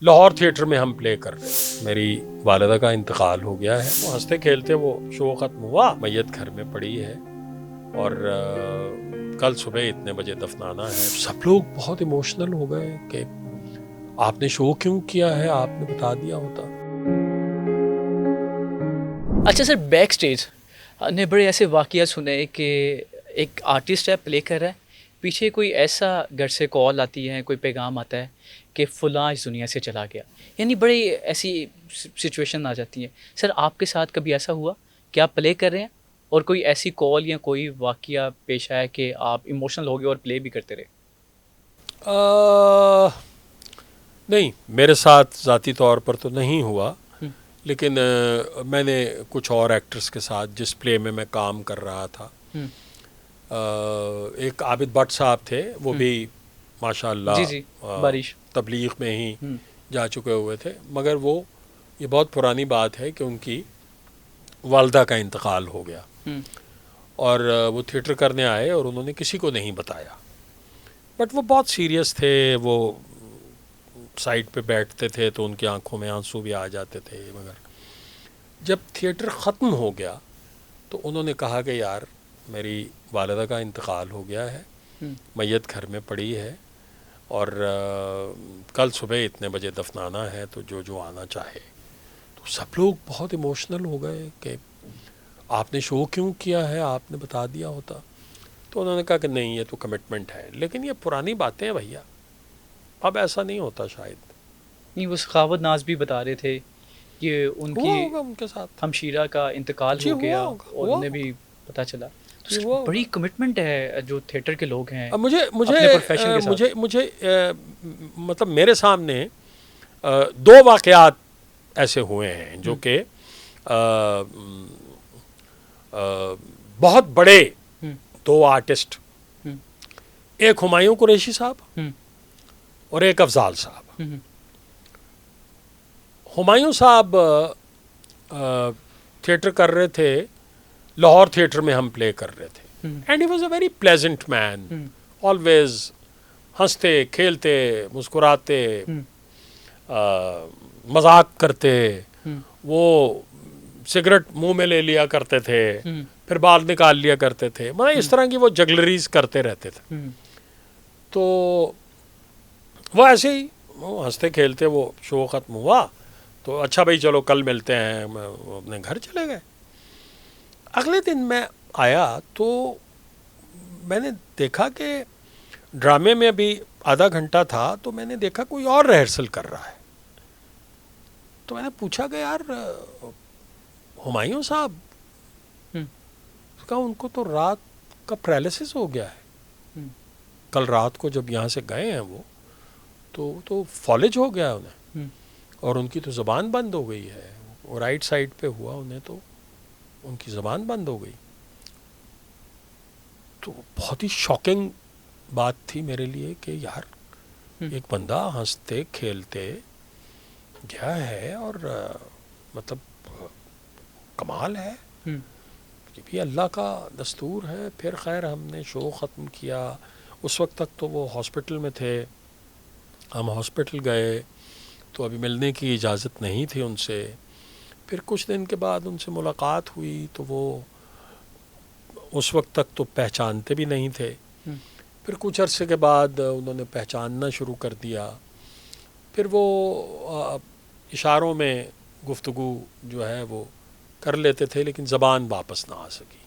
Lahore theatre میں ہم پلے کر رہے ہیں، میری والدہ کا انتقال ہو گیا ہے۔ وہ ہنستے کھیلتے وہ شو ختم ہوا، میت گھر میں پڑی ہے اور کل صبح اتنے بجے دفنانا ہے۔ سب لوگ بہت ایموشنل ہو گئے کہ آپ نے شو کیوں کیا ہے، آپ نے بتا دیا ہوتا۔ اچھا سر، بیک سٹیج نے بڑے ایسے واقعات سنے کہ ایک آرٹسٹ ہے، پلے کر رہا ہے، پیچھے کوئی ایسا گھر سے کال آتی ہے، کوئی پیغام آتا ہے کہ فلاں اس دنیا سے چلا گیا، یعنی بڑی ایسی سچویشن آ جاتی ہیں۔ سر آپ کے ساتھ کبھی ایسا ہوا کہ آپ پلے کر رہے ہیں اور کوئی ایسی کال یا کوئی واقعہ پیش آیا کہ آپ ایموشنل ہو گئے اور پلے بھی کرتے رہے؟ نہیں، میرے ساتھ ذاتی طور پر تو نہیں ہوا، لیکن میں نے کچھ اور ایکٹرز کے ساتھ جس پلے میں کام کر رہا تھا، ایک عابد بٹ صاحب تھے، وہ بھی ماشاء جی اللہ بارش تبلیغ میں ہی جا چکے ہوئے تھے، مگر وہ یہ بہت پرانی بات ہے کہ ان کی والدہ کا انتقال ہو گیا اور وہ تھیٹر کرنے آئے اور انہوں نے کسی کو نہیں بتایا، بٹ وہ بہت سیریس تھے، وہ سائڈ پہ بیٹھتے تھے تو ان کی آنکھوں میں آنسو بھی آ جاتے تھے، مگر جب تھیٹر ختم ہو گیا تو انہوں نے کہا کہ یار میری والدہ کا انتقال ہو گیا ہے، میت گھر میں پڑی ہے اور کل صبح اتنے بجے دفنانا ہے، تو جو آنا چاہے۔ تو سب لوگ بہت ایموشنل ہو گئے کہ آپ نے شو کیوں کیا ہے، آپ نے بتا دیا ہوتا۔ تو انہوں نے کہا کہ نہیں، یہ تو کمٹمنٹ ہے، لیکن یہ پرانی باتیں ہیں بھیا، اب ایسا نہیں ہوتا شاید۔ نہیں، وہ سخاوت ناز بھی بتا رہے تھے کہ ان ہوا کی ہوگا ان کے ساتھ، ہمشیرہ کا انتقال جی ہو ہوا گیا ہوگا، اور ہوا انہیں ہوگا، بھی پتہ چلا۔ تو جی سر ہوا بڑی ہوگا۔ کمٹمنٹ ہے جو تھیٹر کے لوگ ہیں اب مجھے اپنے پروفیشن کے ساتھ۔ مجھے مطلب میرے سامنے دو واقعات ایسے ہوئے ہیں جو کہ بہت بڑے دو آرٹسٹ، ایک ہمایوں قریشی صاحب اور ایک افضال صاحب۔ ہمایوں صاحب تھیٹر کر رہے تھے، لاہور تھیٹر میں ہم پلے کر رہے تھے، and he was a very pleasant man, always ہنستے کھیلتے مسکراتے، مذاق کرتے، وہ سگریٹ منہ میں لے لیا کرتے تھے، پھر بال نکال لیا کرتے تھے، مطلب اس طرح کی وہ جگلریز کرتے رہتے تھے۔ تو وہ ایسے ہی وہ ہنستے کھیلتے وہ شو ختم ہوا تو اچھا بھائی چلو کل ملتے ہیں، وہ اپنے گھر چلے گئے۔ اگلے دن میں آیا تو میں نے دیکھا کہ ڈرامے میں ابھی آدھا گھنٹہ تھا، تو میں نے دیکھا کوئی اور ریہرسل کر رہا ہے۔ تو میں نے پوچھا کہ یار ہمایوں صاحب، کہا ان کو تو رات کا پیرالسس ہو گیا ہے، کل رات کو جب یہاں سے گئے ہیں وہ تو فالج ہو گیا انہیں، اور ان کی تو زبان بند ہو گئی ہے، وہ رائٹ سائڈ پہ ہوا انہیں، تو ان کی زبان بند ہو گئی۔ تو بہت ہی شاکنگ بات تھی میرے لیے کہ یار ایک بندہ ہنستے کھیلتے گیا ہے اور مطلب کمال ہے، یہ بھی اللہ کا دستور ہے۔ پھر خیر ہم نے شو ختم کیا، اس وقت تک تو وہ ہاسپٹل میں تھے، ہم ہاسپٹل گئے تو ابھی ملنے کی اجازت نہیں تھی ان سے۔ پھر کچھ دن کے بعد ان سے ملاقات ہوئی تو وہ اس وقت تک تو پہچانتے بھی نہیں تھے، پھر کچھ عرصے کے بعد انہوں نے پہچاننا شروع کر دیا، پھر وہ اشاروں میں گفتگو جو ہے وہ کر لیتے تھے، لیکن زبان واپس نہ آ سکی۔